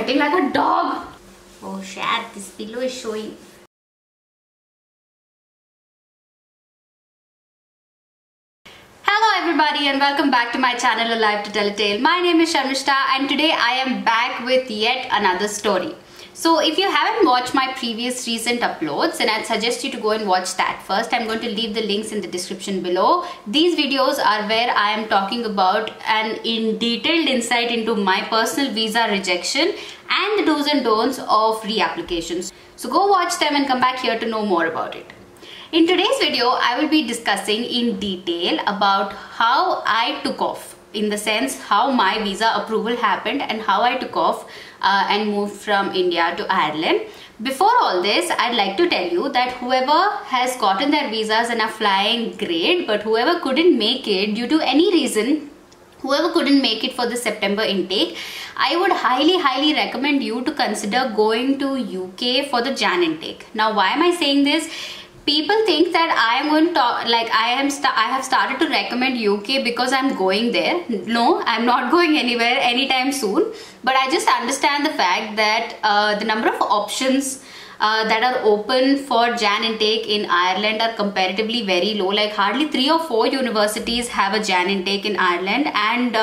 sweating like a dog. Oh shit, this pillow is showing. Hello everybody and welcome back to my channel Alive to Tell a Tale. My name is Sharmishta and today I am back with yet another story. So if you haven't watched my previous recent uploads, then I'd suggest you to go and watch that first. I'm going to leave the links in the description below. These videos are where I am talking about an detailed insight into my personal visa rejection and the do's and don'ts of reapplications. So go watch them and come back here to know more about it. In today's video, I will be discussing in detail about how I took off, in the sense how my visa approval happened and how I took off and moved from India to Ireland. Before all this, I'd like to tell you that whoever has gotten their visas and are flying, great, but whoever couldn't make it due to any reason, whoever couldn't make it for the September intake, I would highly recommend you to consider going to UK for the Jan intake. Now, why am I saying this? People think that I am going to talk, like I have started to recommend UK because I'm going there. No, I'm not going anywhere anytime soon. But I just understand the fact that the number of options that are open for Jan intake in Ireland are comparatively very low. Like hardly 3 or 4 universities have a Jan intake in Ireland, and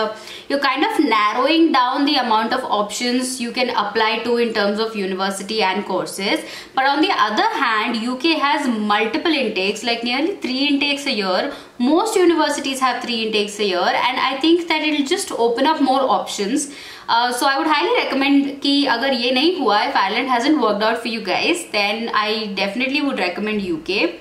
you're kind of narrowing down the amount of options you can apply to in terms of university and courses. But on the other hand, UK has multiple intakes, like nearly 3 intakes a year. Most universities have 3 intakes a year, and I think that it'll just open up more options. So I would highly recommend कि अगर ये नहीं हुआ, if Ireland hasn't worked out for you guys, then I definitely would recommend UK.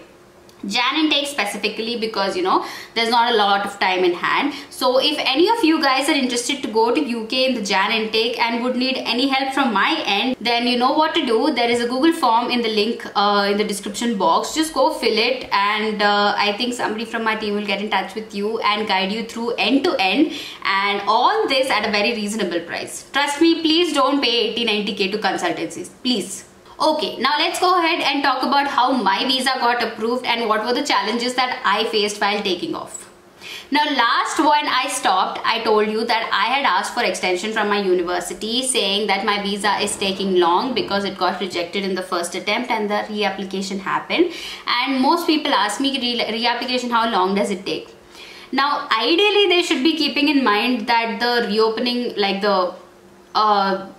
Jan intake specifically because, you know, there's not a lot of time in hand. So if any of you guys are interested to go to UK in the Jan intake and would need any help from my end, then you know what to do. There is a Google form in the link in the description box. Just go fill it, and I think somebody from my team will get in touch with you and guide you through end to end, and all this at a very reasonable price. Trust me, please don't pay 80-90k to consultancies, please. Okay, now let's go ahead and talk about how my visa got approved and what were the challenges that I faced while taking off. Now last when I stopped, I told you that I had asked for extension from my university saying that my visa is taking long because it got rejected in the first attempt and the reapplication happened. And most people ask me, reapplication, how long does it take? Now ideally they should be keeping in mind that the reopening, like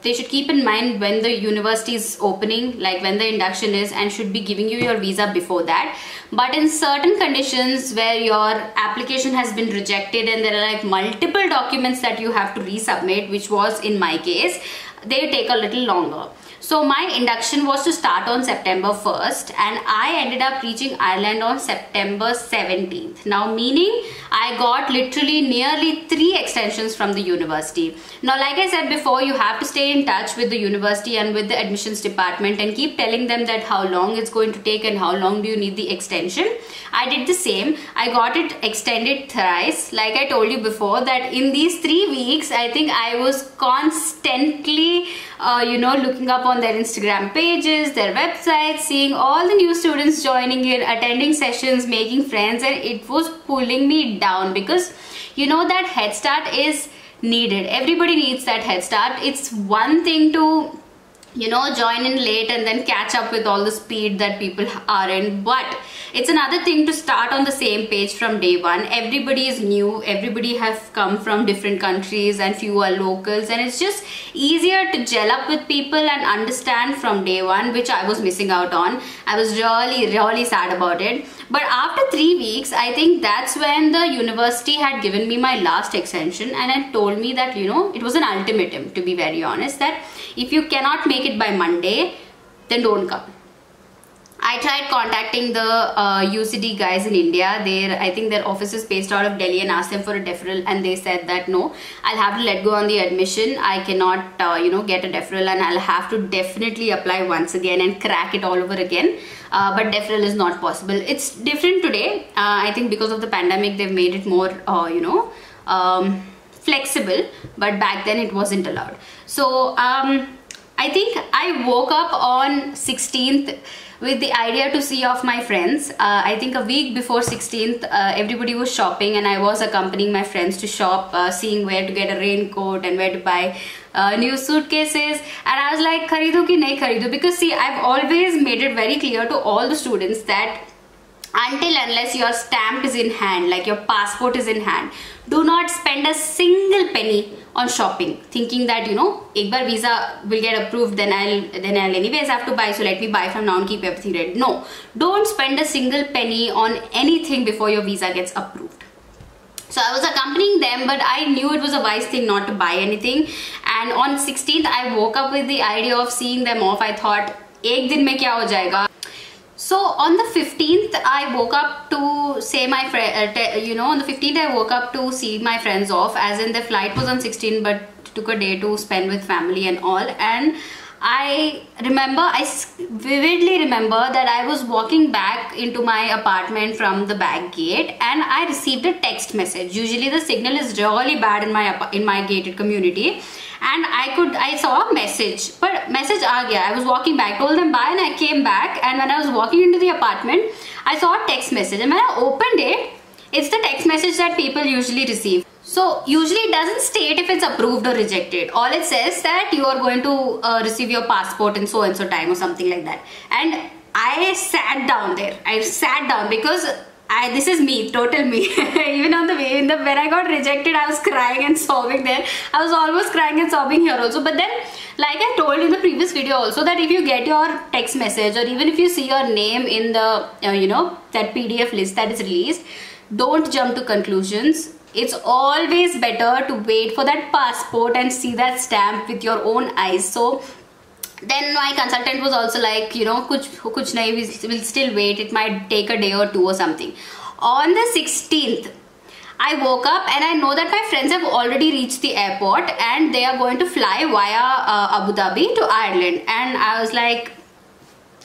they should keep in mind when the university is opening, like when the induction is, and should be giving you your visa before that. But in certain conditions where your application has been rejected and there are like multiple documents that you have to resubmit, which was in my case, they take a little longer. So my induction was to start on September 1st and I ended up reaching Ireland on September 17th. Now meaning I got literally nearly 3 extensions from the university. Now like I said before, you have to stay in touch with the university and with the admissions department and keep telling them that how long it's going to take and how long do you need the extension. I did the same. I got it extended thrice. Like I told you before, that in these 3 weeks I think I was constantly looking up on their Instagram pages, their websites, seeing all the new students joining in, attending sessions, making friends, and it was pulling me down because you know that head start is needed. Everybody needs that head start. It's one thing to join in late and then catch up with all the speed that people are in, but it's another thing to start on the same page from day one. Everybody is new, everybody have come from different countries and few are locals, and it's just easier to gel up with people and understand from day one, which I was missing out on. I was really sad about it. But after 3 weeks, I think that's when the university had given me my last extension and had told me that, it was an ultimatum, to be very honest, that if you cannot make it by Monday, then don't come. I tried contacting the UCD guys in India. I think their office is based out of Delhi, and asked them for a deferral, and they said that no, I'll have to let go on the admission. I cannot get a deferral, and I'll have to definitely apply once again and crack it all over again. But deferral is not possible. It's different today. I think because of the pandemic they've made it more flexible, but back then it wasn't allowed. So I think I woke up on 16th with the idea to see off my friends. I think a week before 16th, everybody was shopping and I was accompanying my friends to shop, seeing where to get a raincoat and where to buy new suitcases. And I was like, kharido ki nahi kharido? Because see, I've always made it very clear to all the students that until unless your stamp is in hand, like your passport is in hand, do not spend a single penny on shopping, thinking that, you know, ek bar visa will get approved, then I'll anyways have to buy, so let me buy from now and keep everything ready. No, don't spend a single penny on anything before your visa gets approved. So I was accompanying them, but I knew it was a wise thing not to buy anything. And on 16th, I woke up with the idea of seeing them off. I thought, ek din mein kya ho jayega? So on the 15th, I woke up to say my friend, on the 15th, I woke up to see my friends off, as in the flight was on 16th, but took a day to spend with family and all. And I vividly remember that I was walking back into my apartment from the back gate and I received a text message. Usually the signal is really bad in my gated community. And I saw a message, but message aa gaya. I was walking back, told them bye, and I came back. And when I was walking into the apartment, I saw a text message. And when I opened it, it's the text message that people usually receive. So usually it doesn't state if it's approved or rejected. All it says that you are going to receive your passport in so and so time or something like that. And I sat down there. I sat down because this is me, total me. Even on the way, when I got rejected, I was crying and sobbing there. I was almost crying and sobbing here also. But then, like I told in the previous video also, that if you get your text message or even if you see your name in the, that PDF list that is released, don't jump to conclusions. It's always better to wait for that passport and see that stamp with your own eyes. So then my consultant was also like, kuch nahi, we'll still wait. It might take a day or two or something. On the 16th, I woke up and I know that my friends have already reached the airport and they are going to fly via Abu Dhabi to Ireland. And I was like,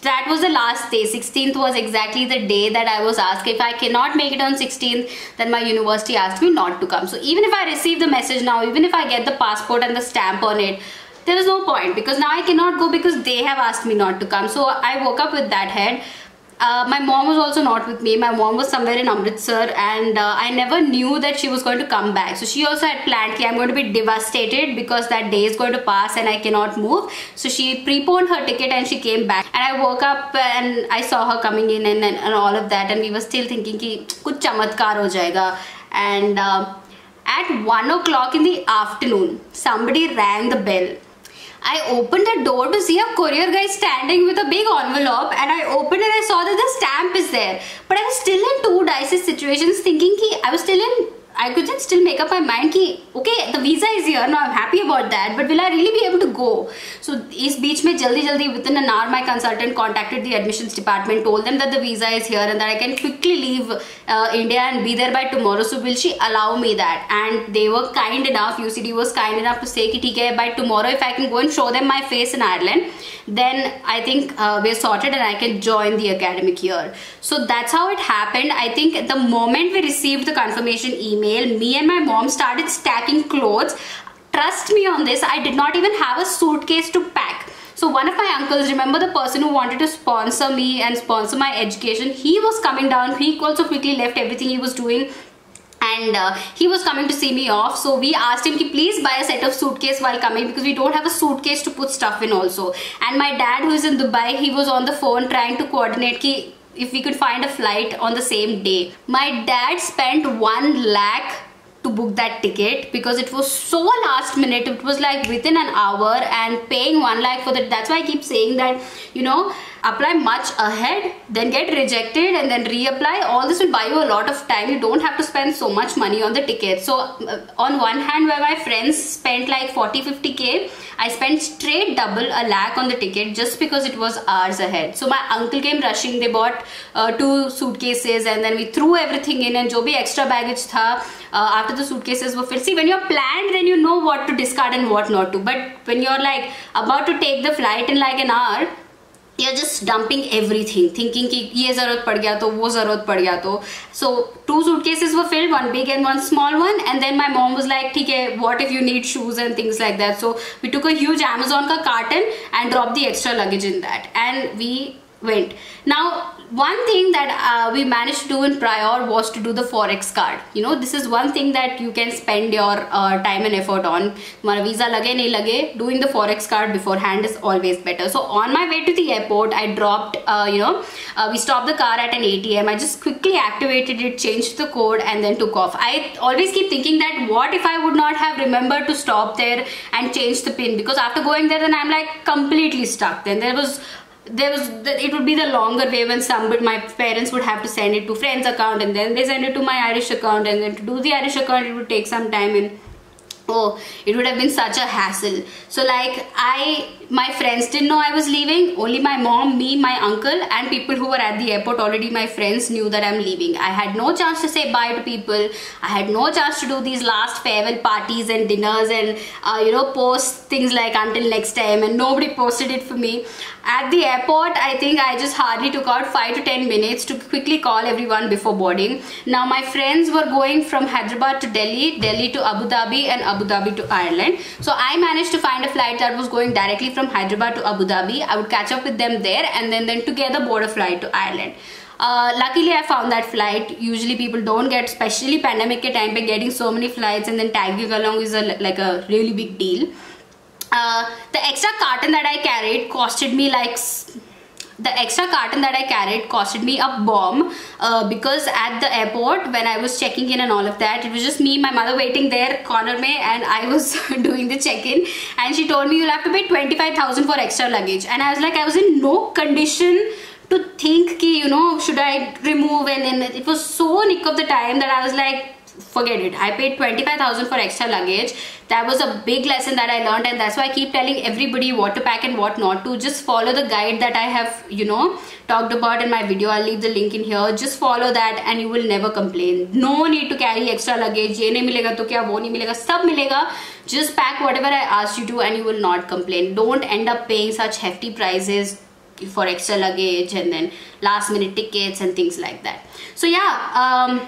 that was the last day. 16th was exactly the day that I was asked if I cannot make it on 16th, then my university asked me not to come. So even if I receive the message now, even if I get the passport and the stamp on it, there is no point because now I cannot go because they have asked me not to come. So I woke up with that head. My mom was also not with me. My mom was somewhere in Amritsar and I never knew that she was going to come back. So she also had planned that I'm going to be devastated because that day is going to pass and I cannot move. So she preponed her ticket and she came back. And I woke up and I saw her coming in and all of that. And we were still thinking ki kuch chamatkar ho jayega. And at 1 o'clock in the afternoon, somebody rang the bell. I opened the door to see a courier guy standing with a big envelope and I opened it and I saw that the stamp is there. But I was still in two dicey situations thinking I couldn't still make up my mind ki, okay, the visa is here, now I'm happy about that, but will I really be able to go? So, is beach mein jaldi within an hour, my consultant contacted the admissions department, told them that the visa is here and that I can quickly leave India and be there by tomorrow. So, will she allow me that? And they were kind enough, UCD was kind enough to say ki, theek hai, by tomorrow if I can go and show them my face in Ireland, then I think we're sorted and I can join the academic year. So, that's how it happened. I think the moment we received the confirmation email, me and my mom started stacking clothes. Trust me on this, I did not even have a suitcase to pack. So one of my uncles, remember the person who wanted to sponsor me and sponsor my education, he was coming down. He also quickly left everything he was doing and he was coming to see me off. So we asked him to please buy a set of suitcase while coming because we don't have a suitcase to put stuff in also. And my dad, who is in Dubai, he was on the phone trying to coordinate if we could find a flight on the same day. My dad spent 1 lakh to book that ticket because it was so last minute. It was like within an hour and paying 1 lakh for that. That's why I keep saying that, apply much ahead, then get rejected and then reapply. All this will buy you a lot of time. You don't have to spend so much money on the ticket. So on one hand, where my friends spent like 40-50k, I spent straight double 1 lakh on the ticket just because it was hours ahead. So my uncle came rushing. They bought 2 suitcases and then we threw everything in and jo bhi extra baggage tha, after the suitcases were filled. See, when you're planned, then you know what to discard and what not to. But when you're like about to take the flight in like an hour, you're just dumping everything, thinking ki ye zarurat pad gaya to, wo zarurat pad gaya to. So 2 suitcases were filled, 1 big and 1 small one. And then my mom was like, theek hai, what if you need shoes and things like that. So we took a huge Amazon ka carton and dropped the extra luggage in that. And we went. Now, one thing that we managed to do in prior was to do the forex card. You know, this is one thing that you can spend your time and effort on. Mara visa lage nahi lage, doing the forex card beforehand is always better. So on my way to the airport, I dropped, we stopped the car at an ATM. I just quickly activated it, changed the code, and then took off. I always keep thinking that what if I would not have remembered to stop there and change the pin, because after going there, then I'm like completely stuck. Then it would be the longer way when my parents would have to send it to friend's account, and then they send it to my Irish account, and then to do the Irish account it would take some time, and oh, it would have been such a hassle. So like my friends didn't know I was leaving. Only my mom, me, my uncle, and people who were at the airport already, my friends, knew that I'm leaving. I had no chance to say bye to people. I had no chance to do these last farewell parties and dinners and post things like until next time, and nobody posted it for me. At the airport, I think I just hardly took out 5 to 10 minutes to quickly call everyone before boarding. Now my friends were going from Hyderabad to Delhi, Delhi to Abu Dhabi, and Abu Dhabi to Ireland. So I managed to find a flight that was going directly from Hyderabad to Abu Dhabi. I would catch up with them there, and then together board a flight to Ireland. Luckily I found that flight. Usually people don't get, especially pandemic ke time pe, getting so many flights and then tagging along is like a really big deal. The extra carton that I carried costed me a bomb, because at the airport when I was checking in and all of that, it was just me, my mother waiting there corner mein, and I was doing the check-in, and she told me you'll have to pay 25,000 for extra luggage. And I was like, I was in no condition to think ki, should I remove, and then it was so nick of the time that I was like, forget it. I paid 25,000 for extra luggage. That was a big lesson that I learned, and that's why I keep telling everybody what to pack and what not to. Just follow the guide that I have, talked about in my video. I'll leave the link in here. Just follow that and you will never complain. No need to carry extra luggage. Ye nahi milega to kya, wo nahi milega, sab milega. Just pack whatever I asked you to and you will not complain. Don't end up paying such hefty prices for extra luggage and then last minute tickets and things like that. So yeah,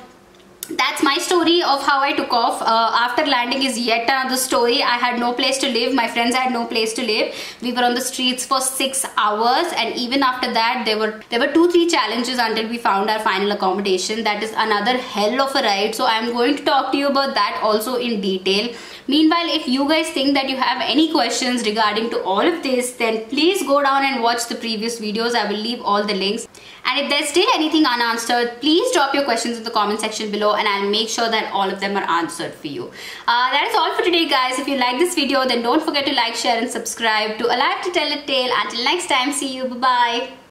that's my story of how I took off. After landing is yet another story. I had no place to live. My friends had no place to live. We were on the streets for 6 hours, and even after that there were 2-3 challenges until we found our final accommodation. That is another hell of a ride. So I'm going to talk to you about that also in detail. Meanwhile, if you guys think that you have any questions regarding to all of this, then please go down and watch the previous videos. I will leave all the links. And if there's still anything unanswered, please drop your questions in the comment section below and I'll make sure that all of them are answered for you. That is all for today, guys. If you like this video, then don't forget to like, share and subscribe to Alive to Tell a Tale. Until next time, see you. Bye-bye.